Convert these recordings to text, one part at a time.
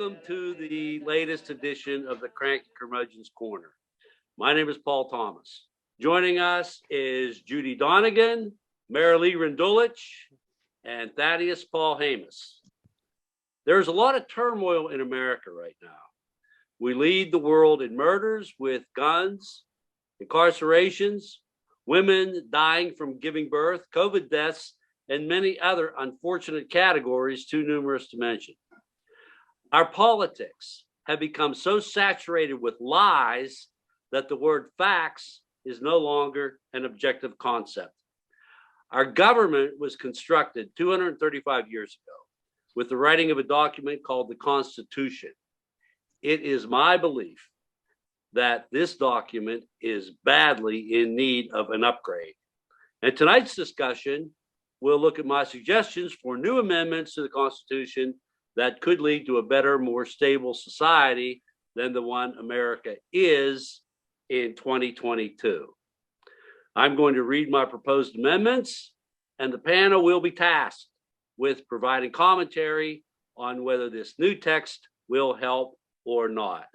welcome to the latest edition of the Cranky Curmudgeon's Corner. My name is Paul Thomas. Joining us is Judy Donegan, Marilee Rendulich, and Thaddeus Paul Hamas. There's a lot of turmoil in America right now. We lead the world in murders with guns, incarcerations, women dying from giving birth, COVID deaths, and many other unfortunate categories too numerous to mention. Our politics have become so saturated with lies that the word facts is no longer an objective concept. Our government was constructed 235 years ago with the writing of a document called the Constitution. It is my belief that this document is badly in need of an upgrade. And tonight's discussion will look at my suggestions for new amendments to the Constitution that could lead to a better, more stable society than the one America is in 2022. I'm going to read my proposed amendments, and the panel will be tasked with providing commentary on whether this new text will help or not.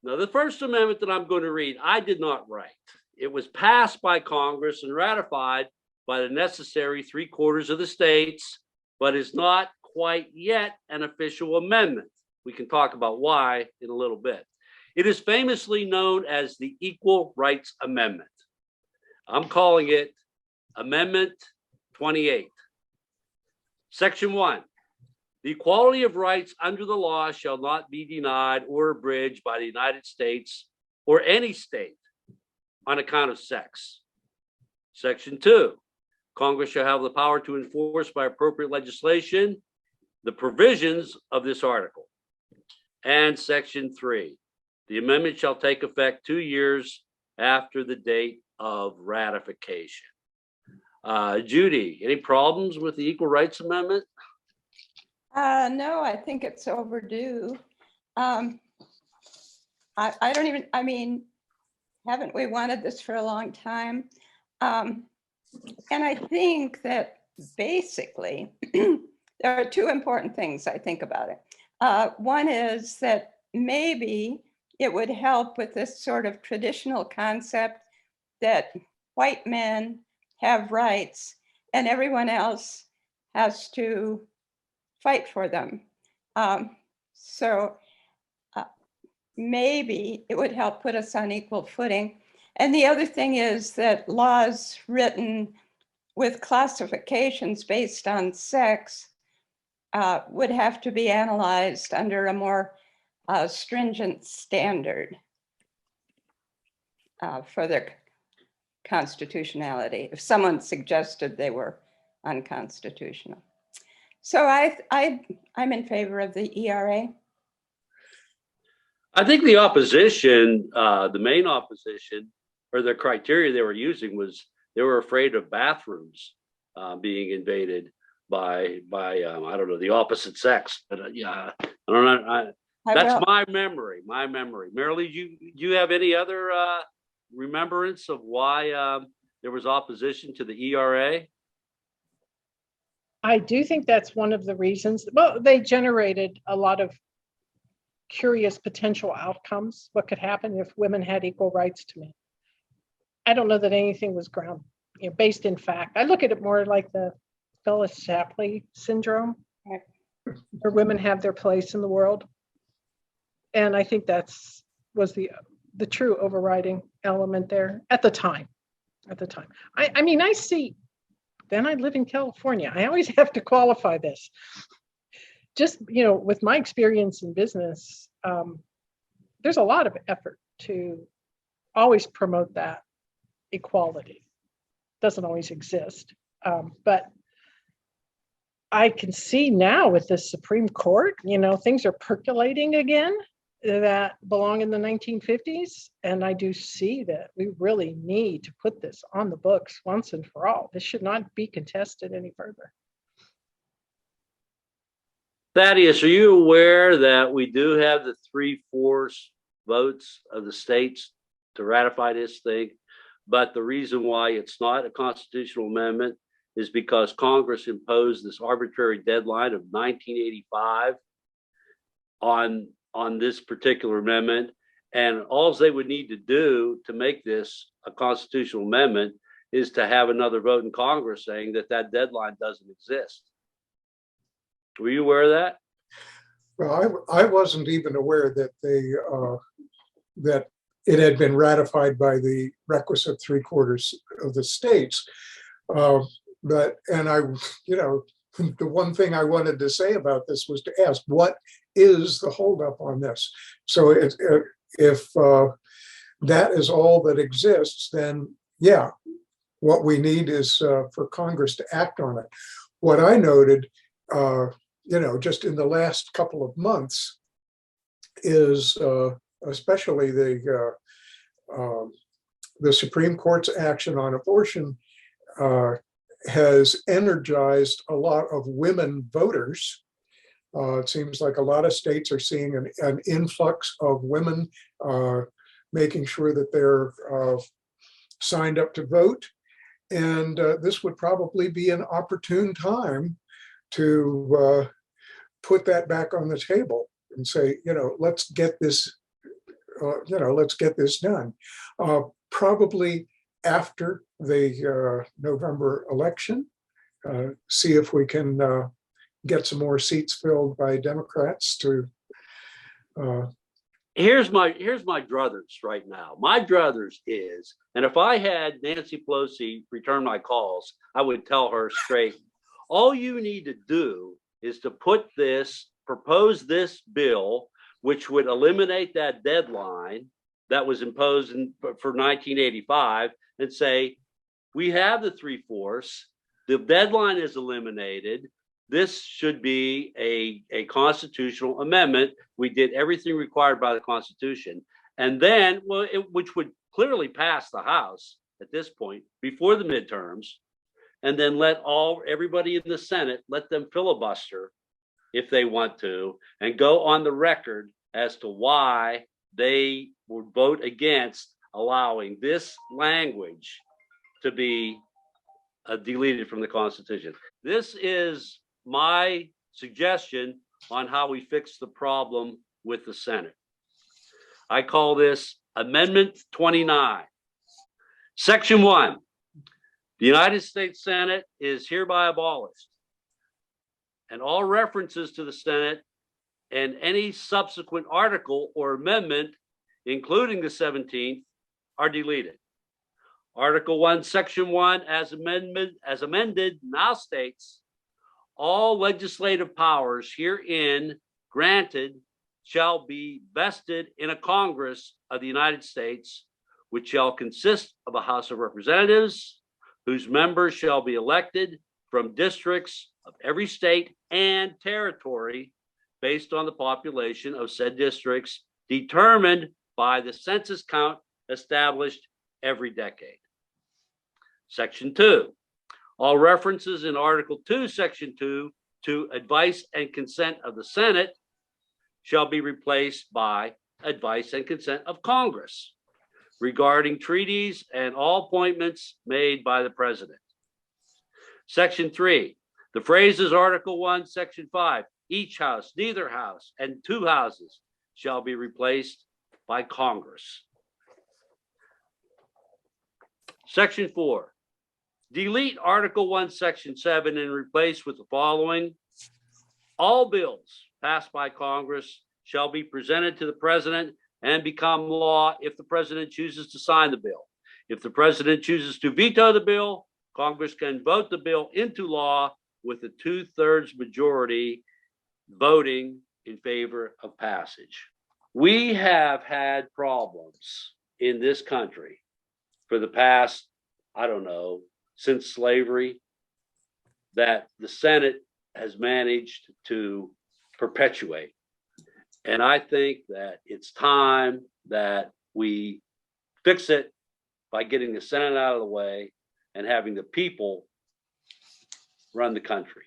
Now, the first amendment that I'm going to read, I did not write. It was passed by Congress and ratified by the necessary 3/4 of the states, but is not quite yet an official amendment. We can talk about why in a little bit. It is famously known as the Equal Rights Amendment. I'm calling it Amendment 28. Section 1. The equality of rights under the law shall not be denied or abridged by the United States or any state on account of sex. Section 2. Congress shall have the power to enforce by appropriate legislation the provisions of this article. And Section 3. The amendment shall take effect 2 years after the date of ratification. Judy, any problems with the Equal Rights Amendment? No, I think it's overdue. I don't even, haven't we wanted this for a long time? And I think that basically, there are two important things I think about it. One is that maybe it would help with this sort of traditional concept that white men have rights and everyone else has to fight for them. Maybe it would help put us on equal footing. And the other thing is that laws written with classifications based on sex would have to be analyzed under a more stringent standard for their constitutionality, if someone suggested they were unconstitutional. So I'm in favor of the ERA. I think the opposition, the main opposition, or the criteria they were using was they were afraid of bathrooms being invaded by I don't know, the opposite sex. But yeah, I don't know. That's my memory. Marilee, you have any other remembrance of why there was opposition to the ERA? I do think that's one of the reasons. Well, they generated a lot of curious potential outcomes. What could happen if women had equal rights to men? I don't know that anything was based in fact. I look at it more like the Phyllis Shapley syndrome, where women have their place in the world. And I think was the true overriding element there at the time. I see, then I live in California. I always have to qualify this. Just, with my experience in business, there's a lot of effort to always promote that equality. Doesn't always exist, but I can see now with the Supreme Court, things are percolating again that belong in the 1950s. And I do see that we really need to put this on the books once and for all. This should not be contested any further. Thaddeus, are you aware that we do have the 3/4 votes of the states to ratify this thing? But the reason why it's not a constitutional amendment is because Congress imposed this arbitrary deadline of 1985 on on this particular amendment. And all they would need to do to make this a constitutional amendment is to have another vote in Congress saying that that deadline doesn't exist. Were you aware of that? Well, I wasn't even aware that that it had been ratified by the requisite 3/4 of the states. And I, the one thing I wanted to say about this was to ask, what is the holdup on this? So if that is all that exists, then yeah, what we need is for Congress to act on it. What I noted, just in the last couple of months is especially the Supreme Court's action on abortion has energized a lot of women voters. It seems like a lot of states are seeing an influx of women making sure that they're signed up to vote. And this would probably be an opportune time to put that back on the table and say, let's get this, let's get this done. Probably after the November election, see if we can get some more seats filled by Democrats to. Here's my druthers right now. My druthers is, and if I had Nancy Pelosi return my calls, I would tell her straight, all you need to do is to propose this bill, which would eliminate that deadline that was imposed for 1985, and say, we have the 3/4, the deadline is eliminated. This should be a constitutional amendment. We did everything required by the Constitution. And then, which would clearly pass the House at this point before the midterms, and then let everybody in the Senate, let them filibuster if they want to, and go on the record as to why they would vote against allowing this language to be deleted from the Constitution. This is my suggestion on how we fix the problem with the Senate. I call this Amendment 29. Section 1, the United States Senate is hereby abolished, and all references to the Senate and any subsequent article or amendment, including the 17th, are deleted. Article 1, Section 1, as amended, now states, all legislative powers herein granted shall be vested in a Congress of the United States, which shall consist of a House of Representatives, whose members shall be elected from districts of every state and territory based on the population of said districts, determined by the census count established every decade. Section 2. All references in Article 2, Section 2 to advice and consent of the Senate shall be replaced by advice and consent of Congress regarding treaties and all appointments made by the President. Section 3. The phrases Article 1, Section 5, each house, neither house, and two houses shall be replaced by Congress. Section 4. Delete Article 1, Section 7 and replace with the following. All bills passed by Congress shall be presented to the President and become law if the President chooses to sign the bill. If the President chooses to veto the bill, Congress can vote the bill into law with a 2/3 majority voting in favor of passage. We have had problems in this country for the past, since slavery, that the Senate has managed to perpetuate. And I think that it's time that we fix it by getting the Senate out of the way and having the people run the country.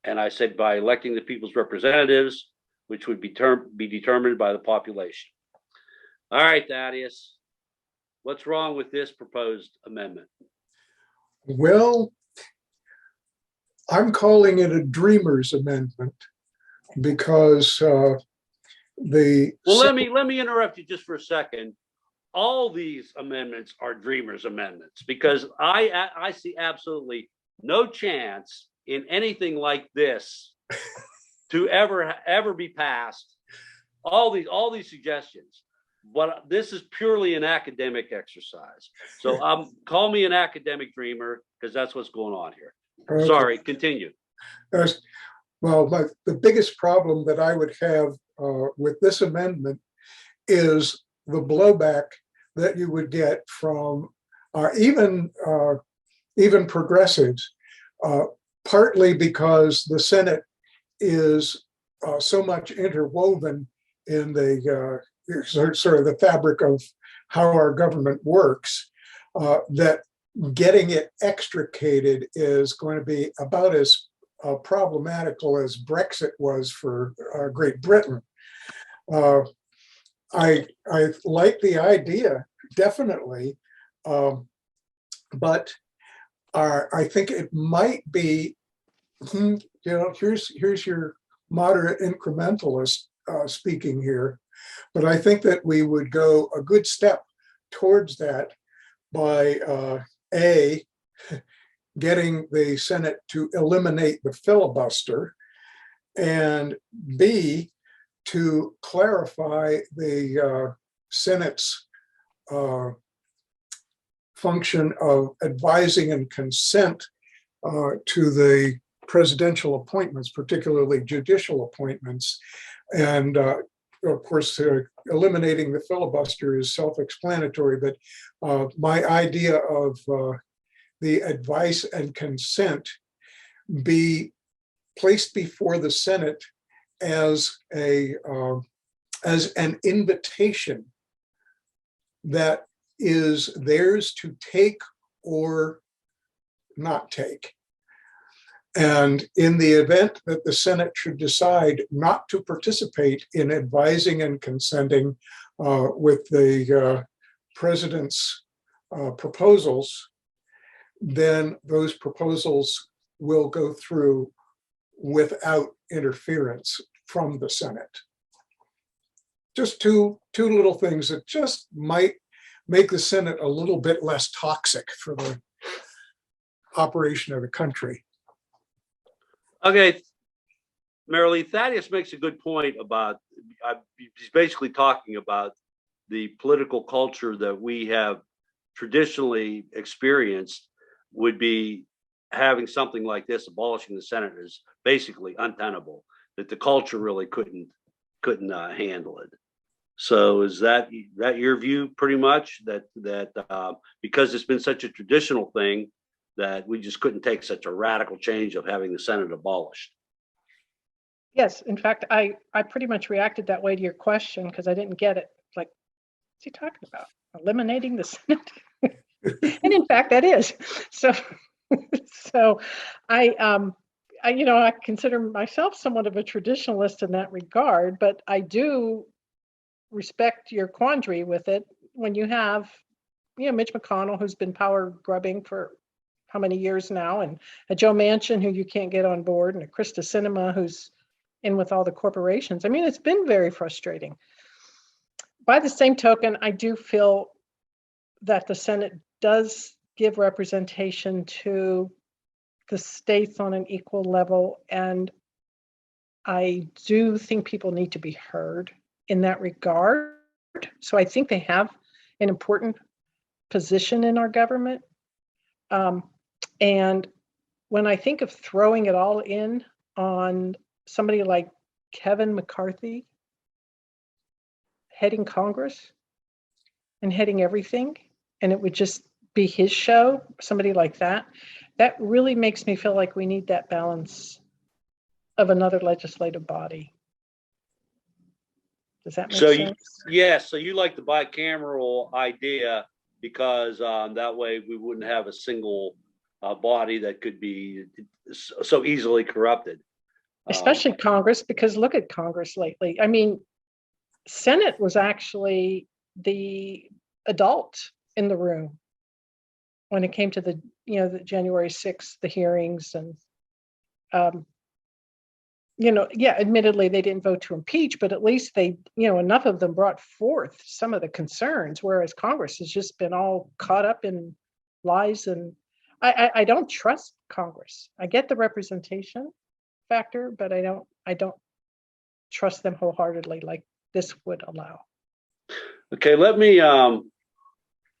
And I said by electing the people's representatives, which would be determined by the population. All right, Thaddeus, what's wrong with this proposed amendment? Well, I'm calling it a dreamer's amendment because the Well, let me interrupt you just for a second. All these amendments are Dreamers amendments because I see absolutely no chance in anything like this to ever be passed. All these suggestions, but this is purely an academic exercise. So call me an academic dreamer because that's what's going on here. Okay. Sorry, continue. Well, the biggest problem that I would have with this amendment is the blowback that you would get from even progressives, partly because the Senate is so much interwoven in the sort of the fabric of how our government works, that getting it extricated is going to be about as problematical as Brexit was for Great Britain. I like the idea, definitely, but I think it might be, here's your moderate incrementalist speaking here, but I think that we would go a good step towards that by getting the Senate to eliminate the filibuster, and B, to clarify the Senate's function of advising and consent to the presidential appointments, particularly judicial appointments. And of course, eliminating the filibuster is self-explanatory, but my idea of the advice and consent be placed before the Senate as an invitation that is theirs to take or not take. And in the event that the Senate should decide not to participate in advising and consenting with the president's proposals, then those proposals will go through without interference from the Senate. Just two little things that just might make the Senate a little bit less toxic for the operation of the country. Okay, Marilee, Thaddeus makes a good point about, he's basically talking about the political culture that we have traditionally experienced would be having something like this, abolishing the Senate, is basically untenable, that the culture really couldn't handle it. So is that your view pretty much, that because it's been such a traditional thing that we just couldn't take such a radical change of having the Senate abolished? Yes, in fact, I pretty much reacted that way to your question because I didn't get it. Like, what's he talking about? Eliminating the Senate? And in fact, that is. So I consider myself somewhat of a traditionalist in that regard, but I do respect your quandary with it when you have, Mitch McConnell, who's been power grubbing for how many years now, and a Joe Manchin who you can't get on board, and a Krista Sinema who's in with all the corporations. I mean, it's been very frustrating. By the same token, I do feel that the Senate does give representation to the states on an equal level, and I do think people need to be heard in that regard. So I think they have an important position in our government. And when I think of throwing it all in on somebody like Kevin McCarthy heading Congress and heading everything, and it would just be his show, somebody like that, that really makes me feel like we need that balance of another legislative body. Does that make sense? Yes. So you like the bicameral idea because that way we wouldn't have a single body that could be so easily corrupted. Especially Congress, because look at Congress lately. I mean, Senate was actually the adult in the room when it came to the January 6th, the hearings, and yeah, admittedly, they didn't vote to impeach, but at least they, enough of them brought forth some of the concerns, whereas Congress has just been all caught up in lies. And I don't trust Congress. I get the representation factor, but I don't trust them wholeheartedly like this would allow. Okay, let me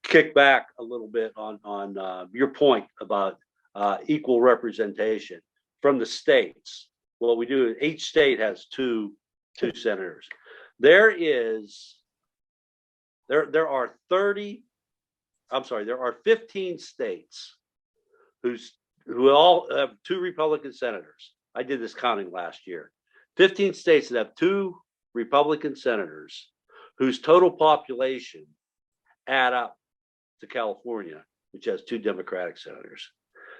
kick back a little bit on your point about equal representation from the states. What we do, each state has two senators. There are 15 states who all have 2 Republican senators. I did this counting last year. 15 states that have 2 Republican senators whose total population add up to California, which has 2 Democratic senators.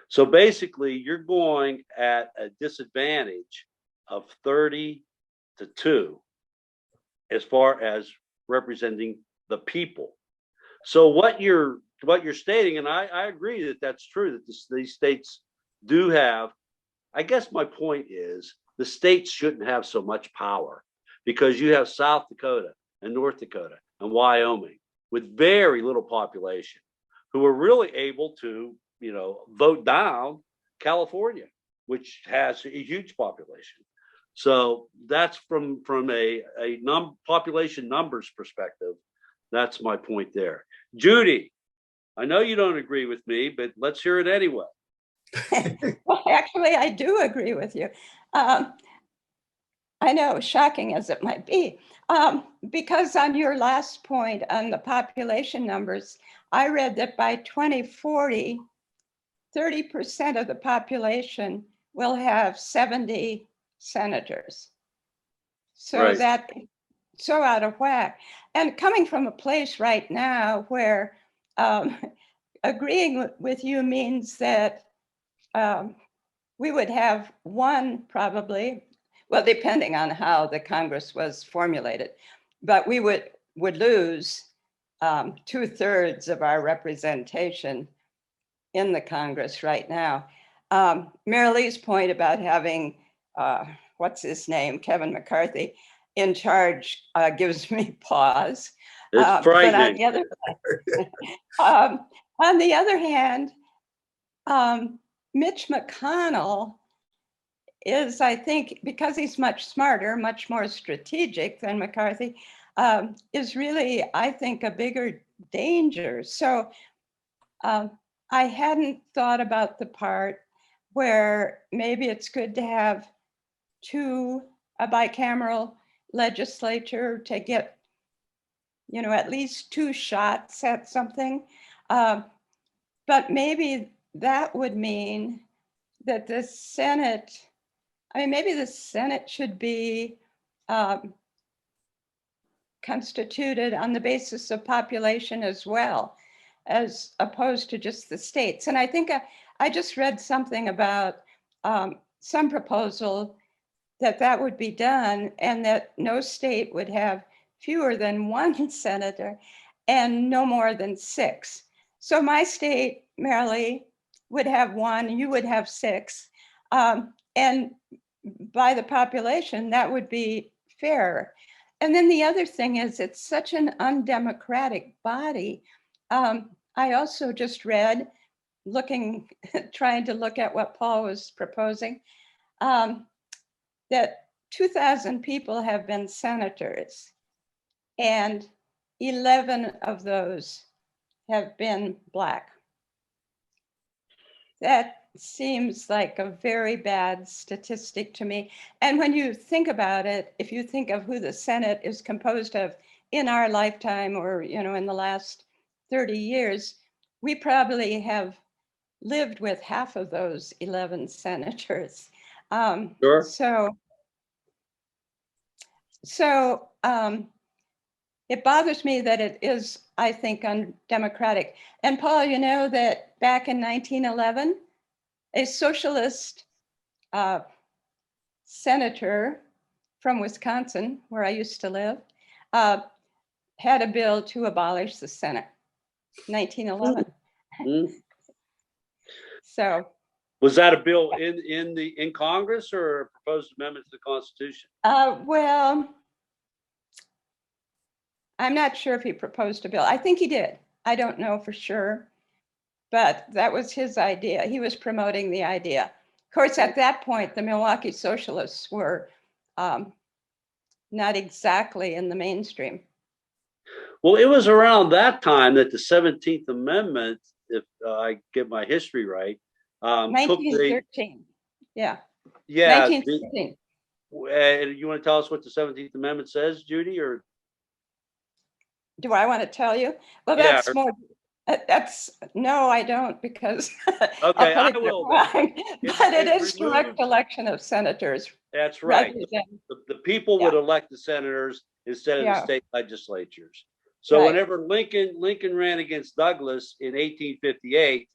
So basically, you're going at a disadvantage of 30 to 2 as far as representing the people. So what you're stating, and I agree that that's true, that these states do have. I guess my point is the states shouldn't have so much power, because you have South Dakota and North Dakota and Wyoming with very little population who are really able to, vote down California, which has a huge population. So that's from a population numbers perspective. That's my point there. Judy, I know you don't agree with me, but let's hear it anyway. Well, actually, I do agree with you. I know, shocking as it might be, because on your last point on the population numbers, I read that by 2040, 30% of the population will have 70 senators. So Right. that's so out of whack. And coming from a place right now where agreeing with you means that we would have one probably, well, depending on how the Congress was formulated, but we would lose 2/3 of our representation in the Congress right now. Mary Lee's point about having, what's his name, Kevin McCarthy, in charge gives me pause. It's frightening. But on the other hand, Mitch McConnell is, I think, because he's much smarter, much more strategic than McCarthy, is really, I think, a bigger danger. So I hadn't thought about the part where maybe it's good to have a bicameral legislature to get, at least 2 shots at something. But maybe that would mean that the Senate, maybe the Senate should be constituted on the basis of population as well, as opposed to just the states. And I think I just read something about some proposal that would be done, and that no state would have fewer than 1 senator and no more than 6. So my state, Maryland, would have 1, you would have 6. And by the population, that would be fair. And then the other thing is, it's such an undemocratic body. I also just read, trying to look at what Paul was proposing, that 2,000 people have been senators, and 11 of those have been Black. That seems like a very bad statistic to me. And when you think about it, if you think of who the Senate is composed of in our lifetime, or in the last 30 years, we probably have lived with half of those 11 senators. Sure. So it bothers me that it is, I think, undemocratic. And Paul, you know that back in 1911, a socialist senator from Wisconsin, where I used to live, had a bill to abolish the Senate, 1911. Mm. So Was that a bill in Congress or a proposed amendment to the Constitution? Well, I'm not sure if he proposed a bill. I think he did. I don't know for sure, but that was his idea. He was promoting the idea. Of course, at that point, the Milwaukee Socialists were not exactly in the mainstream. Well, it was around that time that the 17th Amendment, if I get my history right, took the 1913. Yeah, yeah. 1913. You want to tell us what the 17th Amendment says, Judy, or Do I want to tell you? Well, yeah? that's more, that's, no, I don't, because I'll Okay, I probably get it will then. wrong. But it is direct removed. election of senators That's rather right. than, The people would Yeah. elect the senators instead of the Yeah. state legislatures. So Right. whenever Lincoln ran against Douglas in 1858,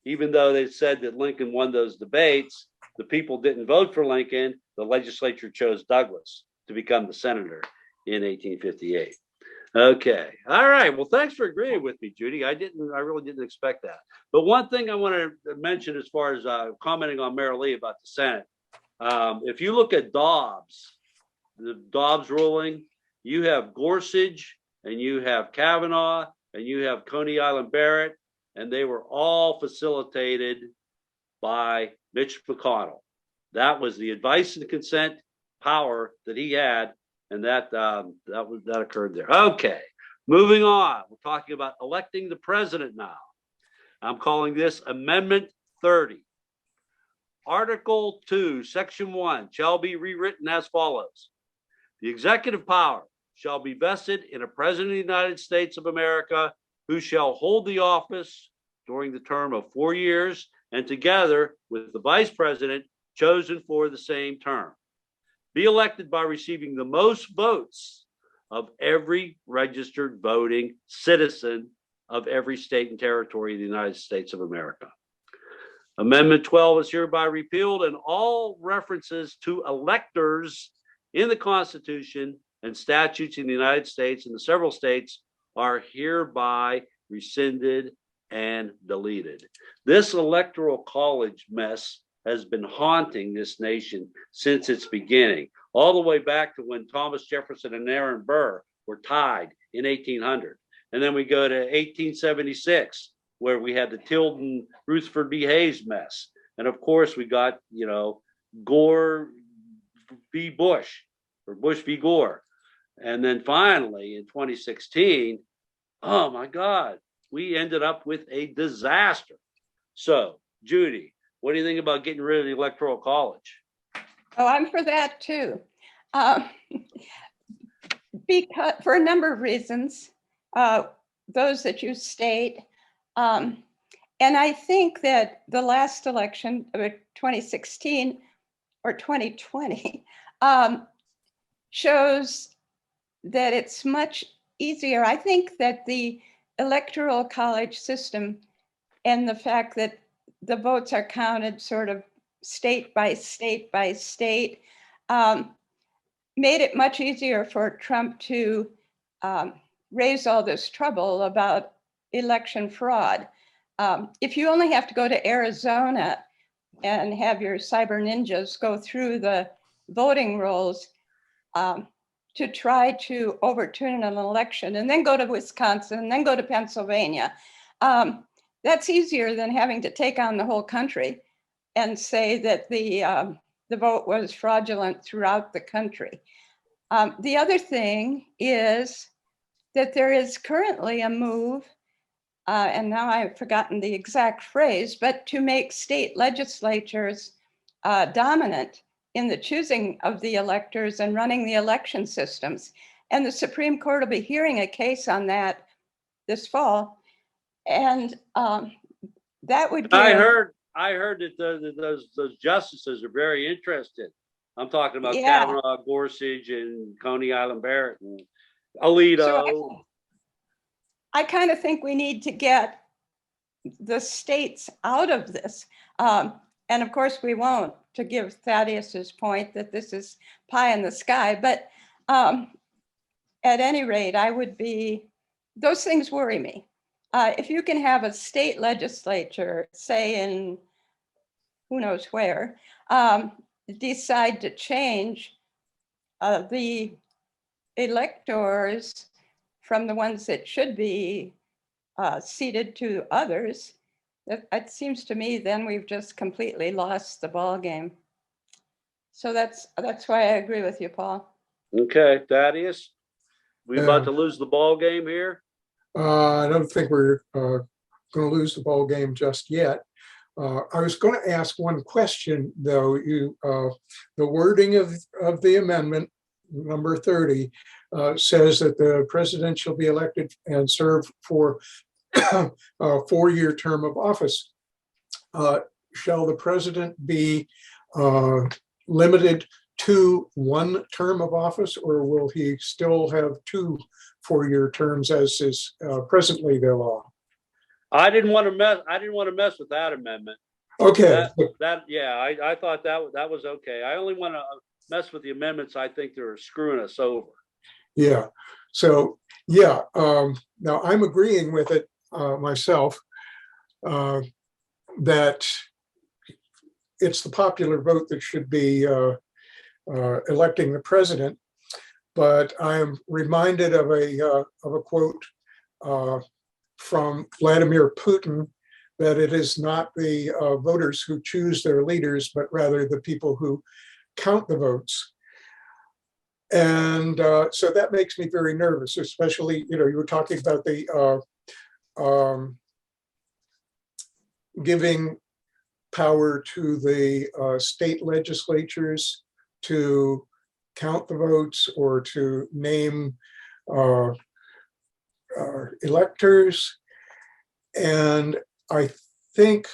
even though they said that Lincoln won those debates, the people didn't vote for Lincoln. The legislature chose Douglas to become the senator in 1858. Okay. All right. Well, thanks for agreeing with me, Judy. I really didn't expect that. But one thing I want to mention as far as commenting on Mary Lee about the Senate, if you look at Dobbs, the Dobbs ruling, you have Gorsuch and you have Kavanaugh and you have Coney Island Barrett, and they were all facilitated by Mitch McConnell. That was the advice and consent power that he had, and that occurred there. Okay, moving on. We're talking about electing the president now. I'm calling this Amendment 30. Article 2, Section 1 shall be rewritten as follows. The executive power shall be vested in a president of the United States of America who shall hold the office during the term of 4 years and together with the vice president chosen for the same term. Be elected by receiving the most votes of every registered voting citizen of every state and territory of the United States of America. Amendment 12 is hereby repealed, and all references to electors in the Constitution and statutes in the United States and the several states are hereby rescinded and deleted. This electoral college mess has been haunting this nation since its beginning, all the way back to when Thomas Jefferson and Aaron Burr were tied in 1800. And then we go to 1876, where we had the Tilden Rutherford B. Hayes mess. And of course, we got, Gore v. Bush, or Bush v. Gore. And then finally, in 2016, oh my God, we ended up with a disaster. So, Judy, what do you think about getting rid of the Electoral College? oh, I'm for that too. Because for a number of reasons, those that you state. And I think that the last election, 2016 or 2020, shows that it's much easier. I think that the electoral college system and the fact that the votes are counted sort of state by state by state made it much easier for Trump to raise all this trouble about election fraud. If you only have to go to Arizona and have your cyber ninjas go through the voting rolls to try to overturn an election, and then go to Wisconsin, and then go to Pennsylvania, that's easier than having to take on the whole country and say that the vote was fraudulent throughout the country. The other thing is that there is currently a move, and now I've forgotten the exact phrase, but to make state legislatures dominant in the choosing of the electors and running the election systems. And the Supreme Court will be hearing a case on that this fall. And that would give... I heard that those justices are very interested. I'm talking about Kavanaugh, Gorsuch, and Coney Island Barrett, and Alito. So I kind of think we need to get the states out of this. And of course we won't, to give Thaddeus's point that this is pie in the sky. But at any rate, those things worry me. if you can have a state legislature, say in who knows where, decide to change the electors from the ones that should be ceded to others, it seems to me then we've just completely lost the ball game. So that's why I agree with you, Paul. Okay, Thaddeus, we about Yeah. to lose the ball game here? I don't think we're going to lose the ball game just yet. I was going to ask one question, though. The wording of the amendment, number 30, says that the president shall be elected and serve for a 4-year term of office. Shall the president be limited to 1 term of office, or will he still have 2 4-year terms as is presently the law? I didn't want to mess with that amendment. Okay. I thought that was okay. I only want to mess with the amendments I think they're screwing us over. Yeah. So, yeah. Now I'm agreeing with it myself, that it's the popular vote that should be electing the president. But I'm reminded of a quote from Vladimir Putin, that it is not the voters who choose their leaders, but rather the people who count the votes. And so that makes me very nervous, especially, you were talking about the giving power to the state legislatures to count the votes or to name electors. And I think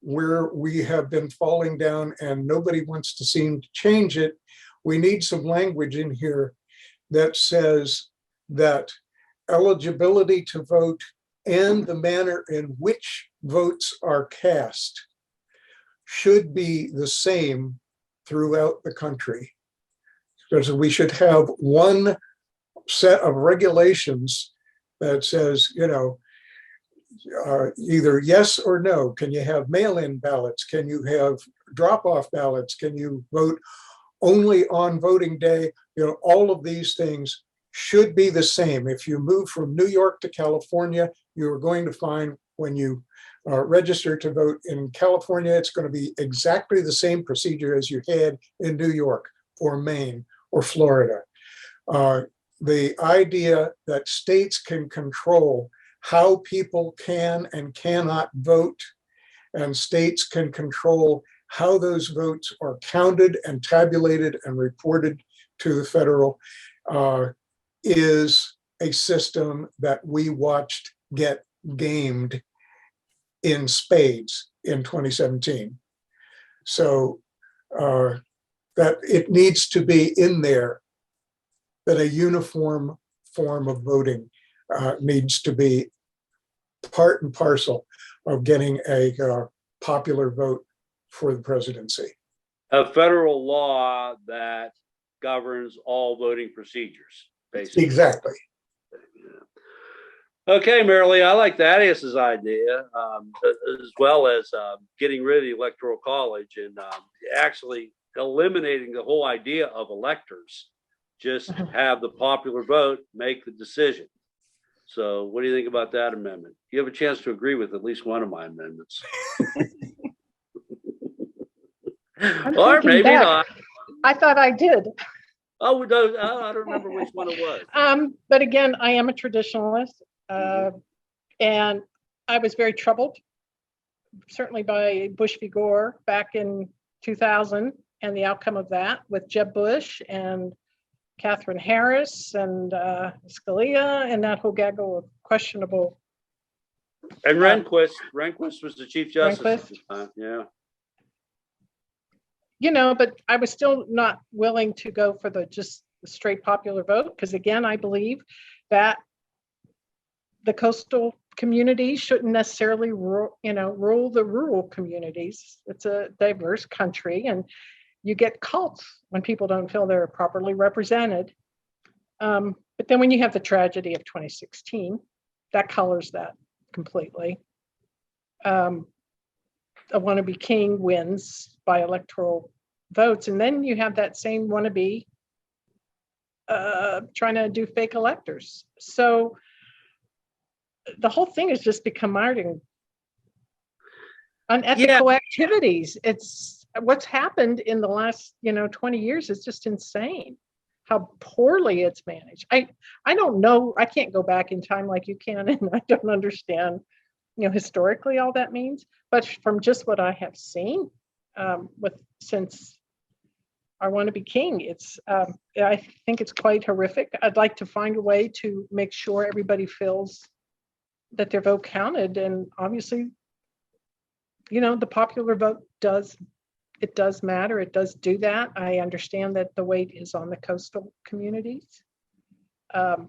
where we have been falling down and nobody wants to seem to change it, we need some language in here that says that eligibility to vote and the manner in which votes are cast should be the same throughout the country. Because we should have one set of regulations that says, either yes or no. Can you have mail-in ballots? Can you have drop-off ballots? Can you vote only on voting day? All of these things should be the same. If you move from New York to California, you're going to find when you register to vote in California, it's going to be exactly the same procedure as you had in New York or Maine or Florida. The idea that states can control how people can and cannot vote, and states can control how those votes are counted and tabulated and reported to the federal, is a system that we watched get gamed in spades in 2017. So that it needs to be in there, that a uniform form of voting needs to be part and parcel of getting a popular vote for the presidency. A federal law that governs all voting procedures, basically. Exactly. Okay, Marilee, I like Thaddeus's idea, as well as getting rid of the Electoral College and actually eliminating the whole idea of electors. Just have the popular vote make the decision. So what do you think about that amendment? You have a chance to agree with at least one of my amendments. Or maybe back. not. I thought I did. Oh, no, I don't remember which one it was. But again, I am a traditionalist, and I was very troubled, certainly by Bush v. Gore back in 2000 and the outcome of that with Jeb Bush and Catherine Harris and Scalia and that whole gaggle of questionable. And Rehnquist was the Chief Justice at the time. Yeah. But I was still not willing to go for the straight popular vote, because again, I believe that the coastal communities shouldn't necessarily rule the rural communities. It's a diverse country, and you get cults when people don't feel they're properly represented. But then when you have the tragedy of 2016, that colors that completely. A wannabe king wins by electoral votes, and then you have that same wannabe trying to do fake electors. So the whole thing has just become mired in unethical activities. It's what's happened in the last 20 years is just insane how poorly it's managed. I don't know, I can't go back in time like you can, and I don't understand historically all that means, but from just what I have seen since I Want to Be King, it's I think it's quite horrific. I'd like to find a way to make sure everybody feels that their vote counted, and obviously the popular vote does matter. It does do that. I understand that the weight is on the coastal communities. But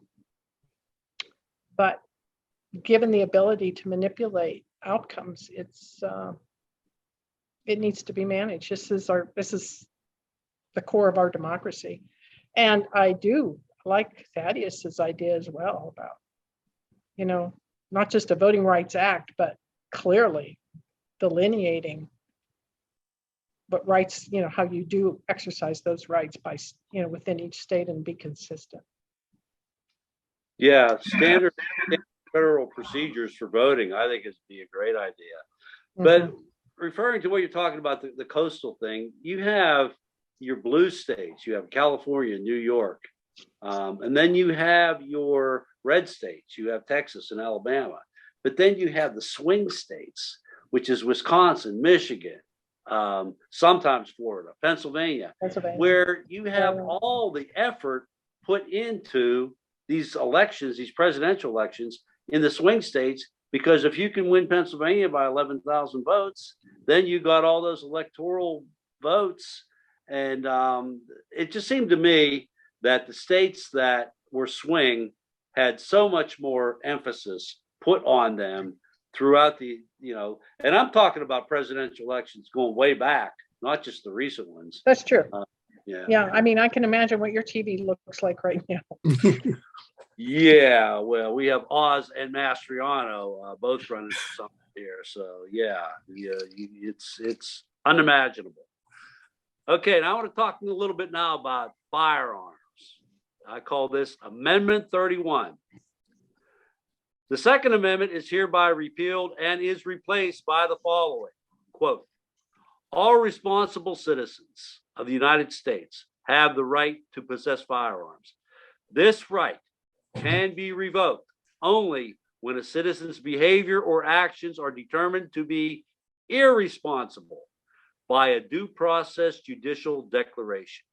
given the ability to manipulate outcomes, it needs to be managed. This is the core of our democracy. And I do like Thaddeus's idea as well about, not just a Voting Rights Act, but clearly delineating what rights, how you do exercise those rights by, within each state and be consistent. Yeah, standard federal procedures for voting, I think it'd be a great idea. But referring to what you're talking about, the coastal thing, you have your blue states, you have California, New York, and then you have your red states, you have Texas and Alabama, but then you have the swing states, which is Wisconsin, Michigan, sometimes Florida, Pennsylvania, where you have all the effort put into these elections, these presidential elections in the swing states, because if you can win Pennsylvania by 11,000 votes, then you got all those electoral votes. And it just seemed to me that the states that were swing had so much more emphasis put on them throughout the, and I'm talking about presidential elections going way back, not just the recent ones. That's true. Yeah. I mean, I can imagine what your TV looks like right now. Yeah, well, we have Oz and Mastriano both running for something here, so yeah, it's unimaginable. Okay, now I want to talk a little bit now about firearms. I call this Amendment 31. The Second Amendment is hereby repealed and is replaced by the following, quote, all responsible citizens of the United States have the right to possess firearms. This right can be revoked only when a citizen's behavior or actions are determined to be irresponsible by a due process judicial declaration.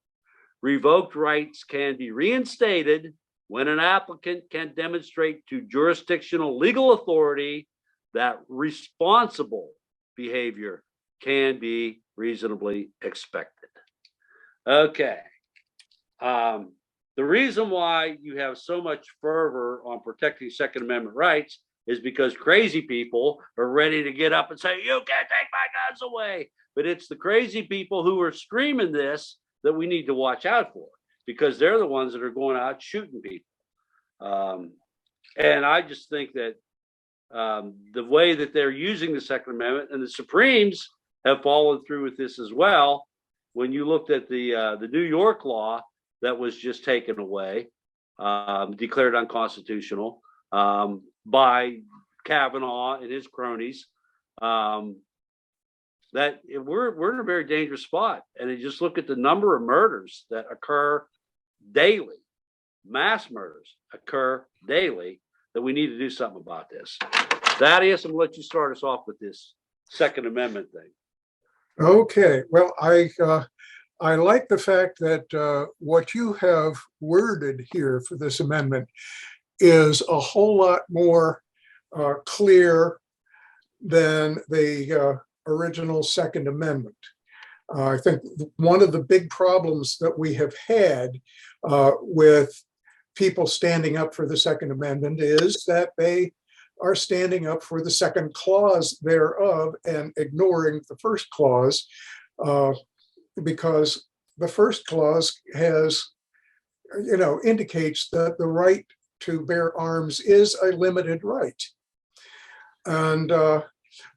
Revoked rights can be reinstated when an applicant can demonstrate to jurisdictional legal authority that responsible behavior can be reasonably expected. Okay. The reason why you have so much fervor on protecting Second Amendment rights is because crazy people are ready to get up and say, you can't take my guns away. But it's the crazy people who are screaming this that we need to watch out for, because they're the ones that are going out shooting people. And I just think that the way that they're using the Second Amendment, and the Supremes have followed through with this as well. When you looked at the New York law that was just taken away, declared unconstitutional by Kavanaugh and his cronies, that we're in a very dangerous spot. And you just look at the number of murders that occur daily, mass murders occur daily, that we need to do something about this. Thaddeus, I'm going to let you start us off with this Second Amendment thing. Okay, well, I like the fact that what you have worded here for this amendment is a whole lot more clear than the original Second Amendment. I think one of the big problems that we have had with people standing up for the Second Amendment is that they are standing up for the second clause thereof and ignoring the first clause, because the first clause has, indicates that the right to bear arms is a limited right. And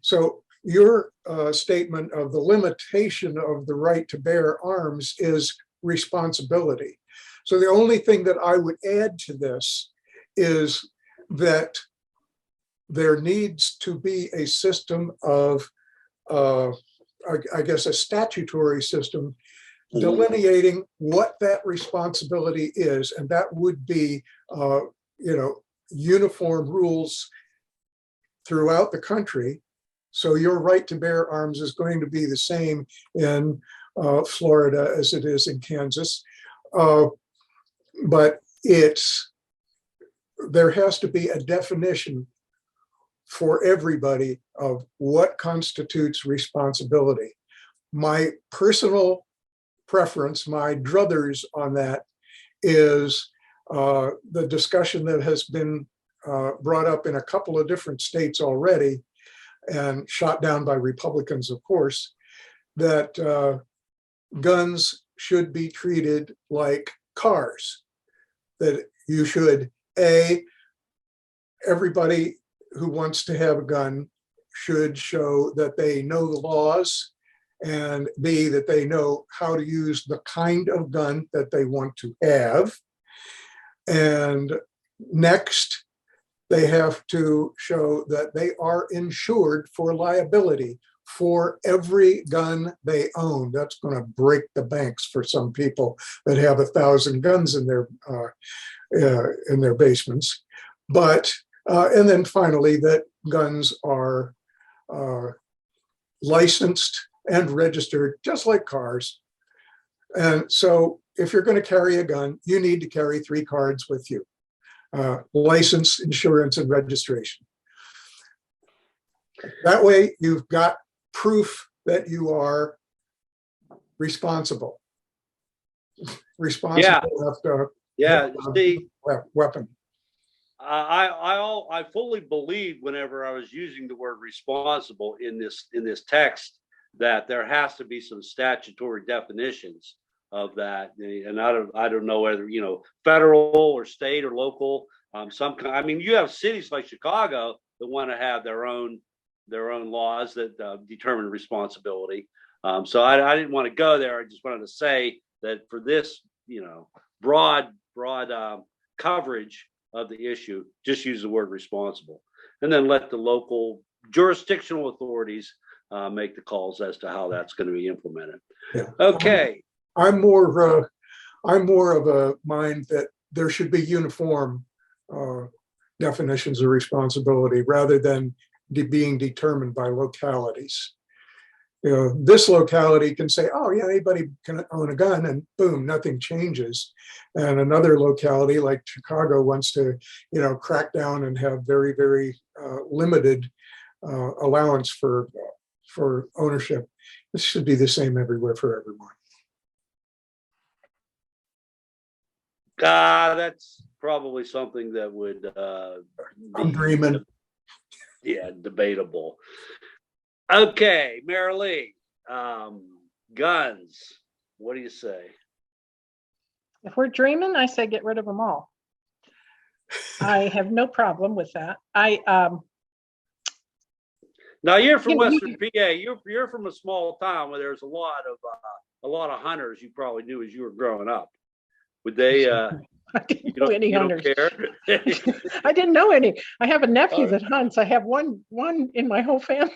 so your statement of the limitation of the right to bear arms is responsibility. So the only thing that I would add to this is that there needs to be a system of, I guess, a statutory system delineating what that responsibility is. And that would be, uniform rules throughout the country. So your right to bear arms is going to be the same in Florida as it is in Kansas. But there has to be a definition for everybody of what constitutes responsibility. My personal preference, my druthers on that is the discussion that has been brought up in a couple of different states already and shot down by Republicans, of course, that guns should be treated like cars, that you should, everybody who wants to have a gun should show that they know the laws, and B, that they know how to use the kind of gun that they want to have. And next, they have to show that they are insured for liability for every gun they own. That's going to break the banks for some people that have 1,000 guns in their basements. But and then finally, that guns are licensed and registered just like cars. And so if you're going to carry a gun, you need to carry 3 cards with you: license, insurance, and registration. That way you've got proof that you are responsible. Responsible enough to Yeah, see, weapon. I fully believed whenever I was using the word responsible in this text that there has to be some statutory definitions of that, and I don't know whether federal or state or local. I mean, you have cities like Chicago that want to have their own laws that determine responsibility. So I didn't want to go there. I just wanted to say that for this, broad coverage of the issue, just use the word responsible, and then let the local jurisdictional authorities make the calls as to how that's going to be implemented. Yeah. Okay. I'm more of a mind that there should be uniform definitions of responsibility rather than being determined by localities. This locality can say, oh yeah, anybody can own a gun, and boom, nothing changes. And another locality like Chicago wants to, crack down and have very, very limited allowance for ownership. This should be the same everywhere for everyone. That's probably something that would I'm dreaming. Yeah, debatable. Okay, Mary Lee, guns. What do you say? If we're dreaming, I say get rid of them all. I have no problem with that. Now you're from Western PA. You're from a small town where there's a lot of hunters. You probably knew as you were growing up. Would they? I didn't know any hunters. Care? I didn't know any. I have a nephew that hunts. I have one in my whole family.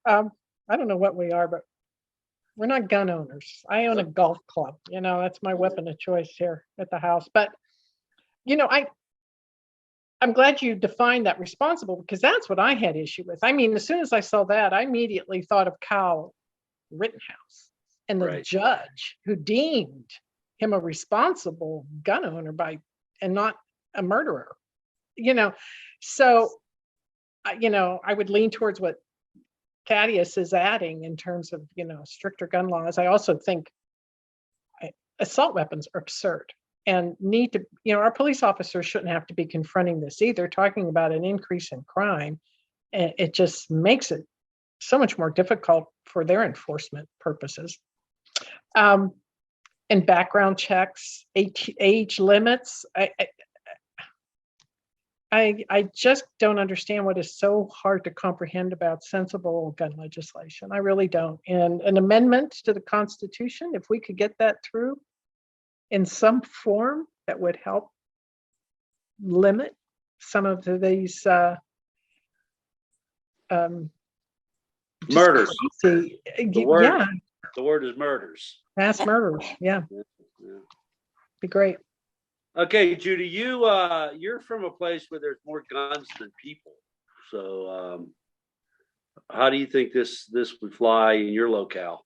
I don't know what we are, but we're not gun owners. I own a golf club. That's my weapon of choice here at the house. But I'm glad you defined that responsible, because that's what I had issue with. I mean, as soon as I saw that, I immediately thought of Kyle Rittenhouse and the judge who deemed him a responsible gun owner and not a murderer. So I would lean towards what Thaddeus is adding in terms of stricter gun laws. I also think assault weapons are absurd and need to, our police officers shouldn't have to be confronting this either. Talking about an increase in crime, it just makes it so much more difficult for their enforcement purposes. And background checks, age limits. I just don't understand what is so hard to comprehend about sensible gun legislation. I really don't. And an amendment to the Constitution, if we could get that through in some form that would help limit some of these just Murders. crazy, The word, yeah, the word is murders. mass murders. Yeah, Yeah. be great. Okay, Judy, you're from a place where there's more guns than people. So how do you think this would fly in your locale?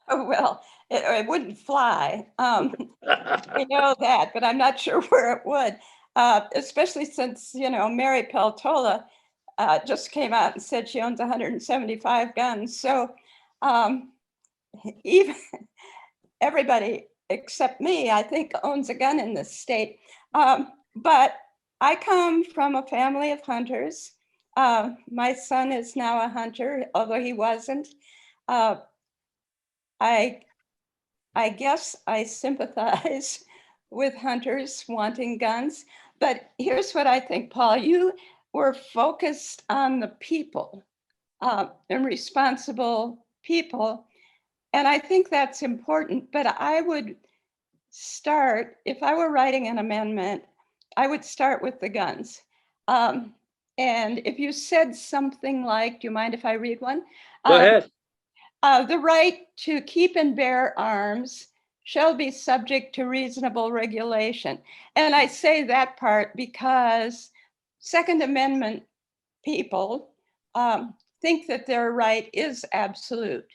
Oh, well, it wouldn't fly. We know that, but I'm not sure where it would, especially since, Mary Peltola just came out and said she owns 175 guns. So um, even everybody except me, I think, owns a gun in this state. But I come from a family of hunters. My son is now a hunter, although he wasn't. Uh, I guess I sympathize with hunters wanting guns, but here's what I think, Paul. You were focused on the people and responsible people, and I think that's important. But I would start, if I were writing an amendment, I would start with the guns. And if you said something like, do you mind if I read one? Go ahead. The right to keep and bear arms shall be subject to reasonable regulation. And I say that part because Second Amendment people think that their right is absolute.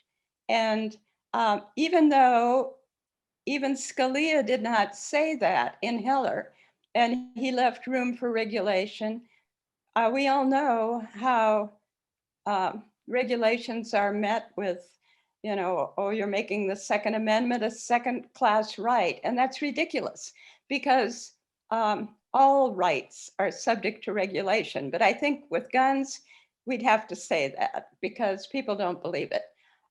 And even though even Scalia did not say that in Heller, and he left room for regulation, we all know how regulations are met with, oh, you're making the Second Amendment a second-class right. And that's ridiculous because all rights are subject to regulation. But I think with guns, we'd have to say that because people don't believe it.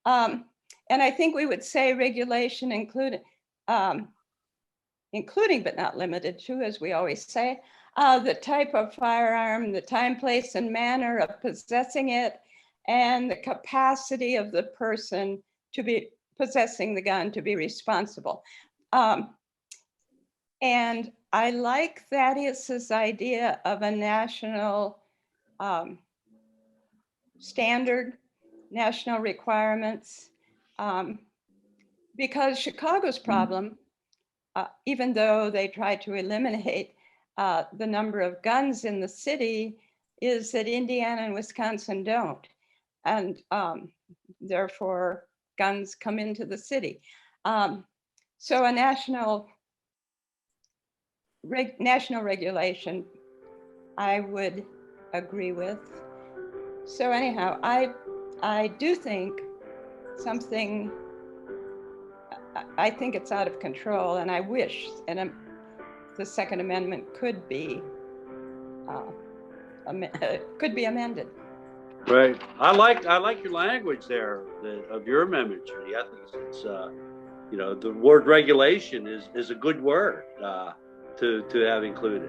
And I think we would say regulation including but not limited to, as we always say, the type of firearm, the time, place, and manner of possessing it, and the capacity of the person to be possessing the gun to be responsible. And I like Thaddeus's idea of a national standard, national requirements, because Chicago's problem, even though they try to eliminate the number of guns in the city, is that Indiana and Wisconsin don't. And therefore, guns come into the city. So a national regulation, I would agree with. So anyhow, I do think something, I think it's out of control, and I wish the Second Amendment could be amended. Right. I like your language there of your amendment, Judy. I think it's the word regulation is a good word to have included.